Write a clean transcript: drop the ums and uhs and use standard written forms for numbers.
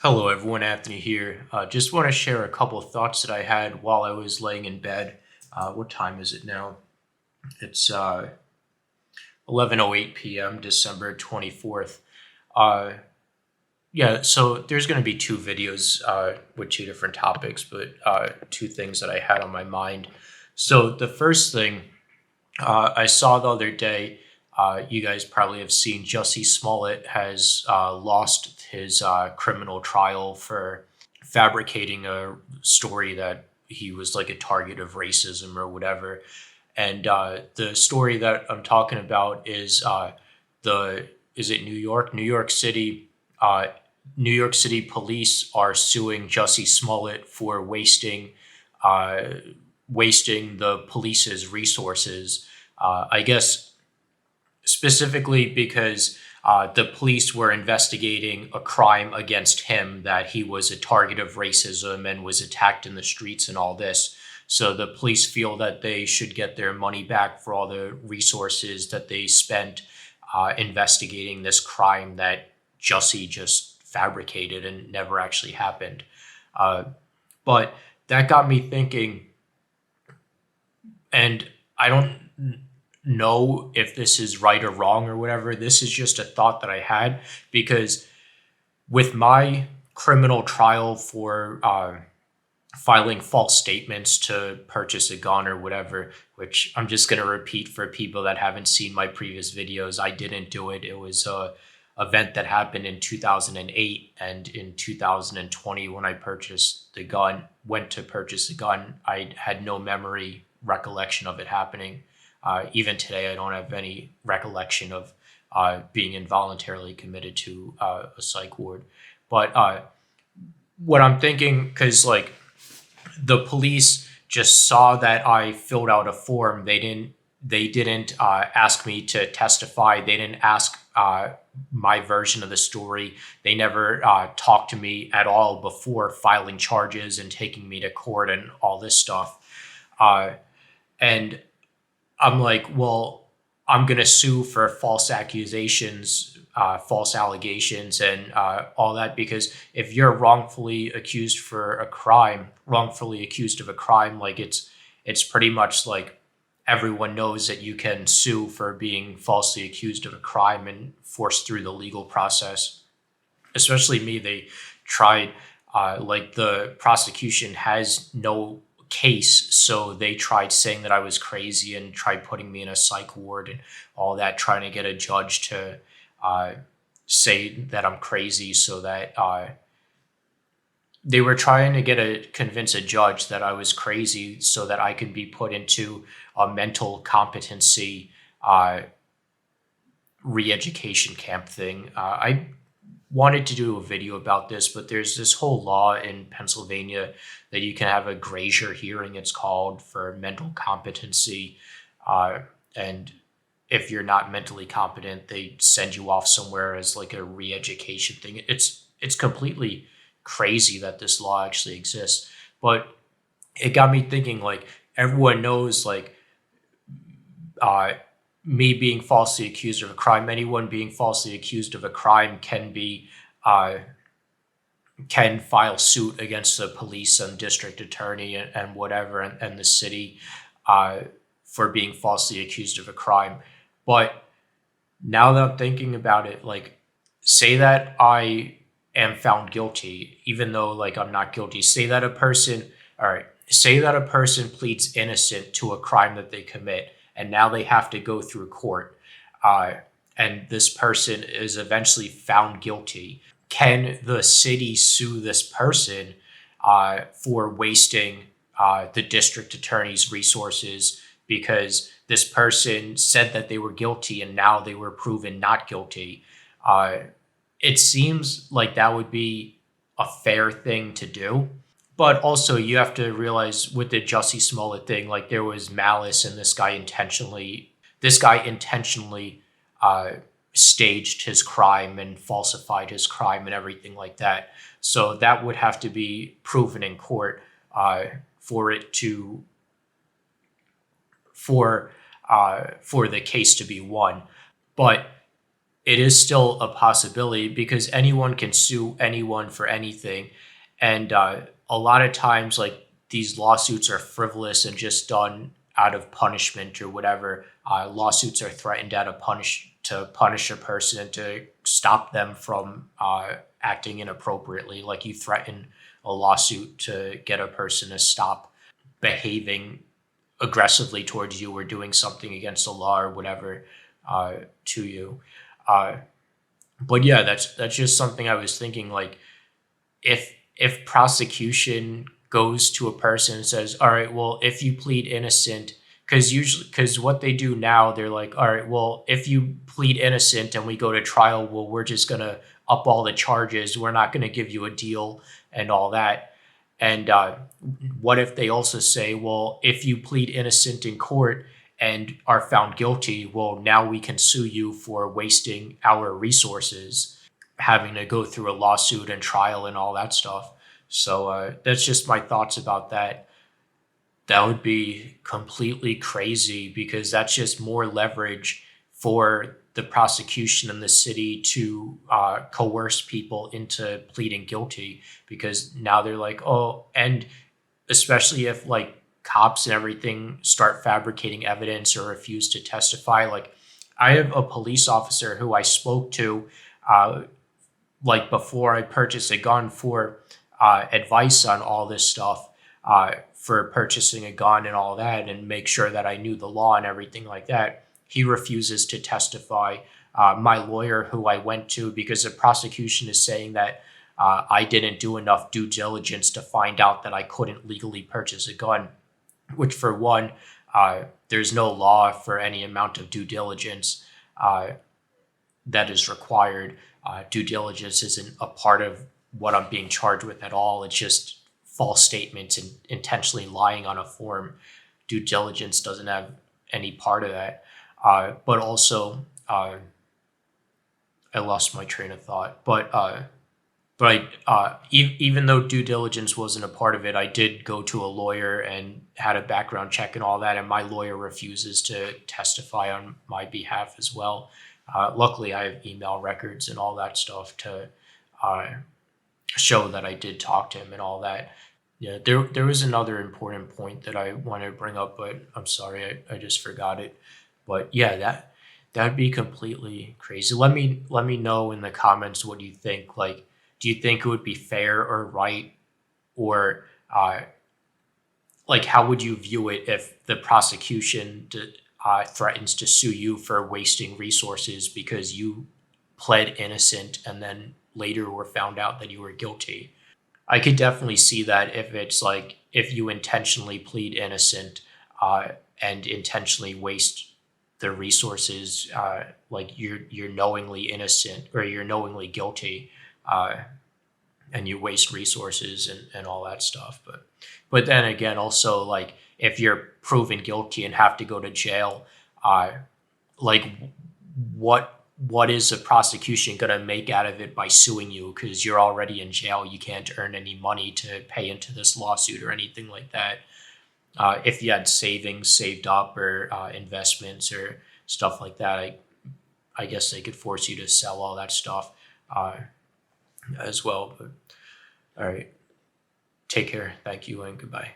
Hello, everyone. Anthony here. Just want to share a couple of thoughts that I had while I was laying in bed. What time is it now? It's 11:08 p.m., December 24th. Uh, yeah, so there's going to be two videos with two different topics, but two things that I had on my mind. So the first thing I saw the other day, you guys probably have seen Jussie Smollett has lost his criminal trial for fabricating a story that he was like a target of racism or whatever. And the story that I'm talking about is the is it New York? New York City. New York City police are suing Jussie Smollett for uh, wasting the police's resources. I guess specifically because the police were investigating a crime against him, that he was a target of racism and was attacked in the streets and all this. So the police feel that they should get their money back for all the resources that they spent investigating this crime that Jussie just fabricated and never actually happened. Uh, but that got me thinking, and I don't know if this is right or wrong or whatever. This is just a thought that I had because with my criminal trial for filing false statements to purchase a gun or whatever, which I'm just going to repeat for people that haven't seen my previous videos. I didn't do it. It was a event that happened in 2008, and in 2020 when I went to purchase the gun, I had no recollection of it happening. Even today, I don't have any recollection of being involuntarily committed to a psych ward. But what I'm thinking, because like the police just saw that I filled out a form. They didn't ask me to testify. They didn't ask my version of the story. They never talked to me at all before filing charges and taking me to court and all this stuff. And I'm like, well, I'm going to sue for false accusations, false allegations, and all that, because if you're wrongfully accused of a crime, like it's pretty much like everyone knows that you can sue for being falsely accused of a crime and forced through the legal process. Especially me, they tried, like the prosecution has no case, so they tried saying that I was crazy and tried putting me in a psych ward and all that, trying to get a judge to say that I'm crazy, so that they were trying to convince a judge that I was crazy so that I could be put into a mental competency re-education camp thing. I wanted to do a video about this, but there's this whole law in Pennsylvania that you can have a grazier hearing, it's called, for mental competency. And if you're not mentally competent, they send you off somewhere as like a re-education thing. It's completely crazy that this law actually exists. But it got me thinking, like, everyone knows, like, uh, me being falsely accused of a crime, anyone being falsely accused of a crime uh, can file suit against the police and district attorney and whatever, and the city uh, for being falsely accused of a crime. But now that I'm thinking about it, like, say that I am found guilty, even though like I'm not guilty. Say that a person pleads innocent to a crime that they commit, and now they have to go through court, uh, and this person is eventually found guilty. Can the city sue this person for wasting the district attorney's resources because this person said that they were guilty and now they were proven not guilty? Uh, it seems like that would be a fair thing to do. But also, you have to realize with the Jussie Smollett thing, like, there was malice, and this guy intentionally uh, staged his crime and falsified his crime and everything like that. So that would have to be proven in court uh, for it to for the case to be won. But it is still a possibility because anyone can sue anyone for anything. And a lot of times, like, these lawsuits are frivolous and just done out of punishment or whatever. Lawsuits are threatened out of to punish a person, to stop them from acting inappropriately. Like, you threaten a lawsuit to get a person to stop behaving aggressively towards you or doing something against the law or whatever to you. Uh, but yeah, that's just something I was thinking. Like, if prosecution goes to a person and says, all right, well, if you plead innocent, because what they do now, they're like, all right, well, if you plead innocent and we go to trial, well, we're just gonna up all the charges. We're not gonna give you a deal and all that. And what if they also say, well, if you plead innocent in court and are found guilty, well, now we can sue you for wasting our resources, having to go through a lawsuit and trial and all that stuff. So that's just my thoughts about that. That would be completely crazy because that's just more leverage for the prosecution in the city to coerce people into pleading guilty, because now they're like, oh, and especially if like cops and everything start fabricating evidence or refuse to testify. Like, I have a police officer who I spoke to like before I purchased a gun for advice on all this stuff, for purchasing a gun and all that, and make sure that I knew the law and everything like that. He refuses to testify. My lawyer, who I went to because the prosecution is saying that I didn't do enough due diligence to find out that I couldn't legally purchase a gun, which, for one, there's no law for any amount of due diligence that is required. Due diligence isn't a part of what I'm being charged with at all. It's just false statements and intentionally lying on a form. Due diligence doesn't have any part of that. But also, I lost my train of thought. But even though due diligence wasn't a part of it, I did go to a lawyer and had a background check and all that, and my lawyer refuses to testify on my behalf as well. Luckily, I have email records and all that stuff to show that I did talk to him and all that. Yeah, there was another important point that I wanted to bring up, but I'm sorry, I just forgot it. But yeah, that'd be completely crazy. Let me know in the comments what you think. Like, do you think it would be fair or right, or like, how would you view it if the prosecution threatens to sue you for wasting resources because you pled innocent and then later were found out that you were guilty? I could definitely see that if it's like, if you intentionally plead innocent and intentionally waste the resources, like you're knowingly innocent or you're knowingly guilty, and you waste resources and all that stuff. But then again, also, like, if you're proven guilty and have to go to jail, like, what is the prosecution going to make out of it by suing you? Because you're already in jail. You can't earn any money to pay into this lawsuit or anything like that. If you had savings saved up or investments or stuff like that, I guess they could force you to sell all that stuff as well. But all right, take care. Thank you and goodbye.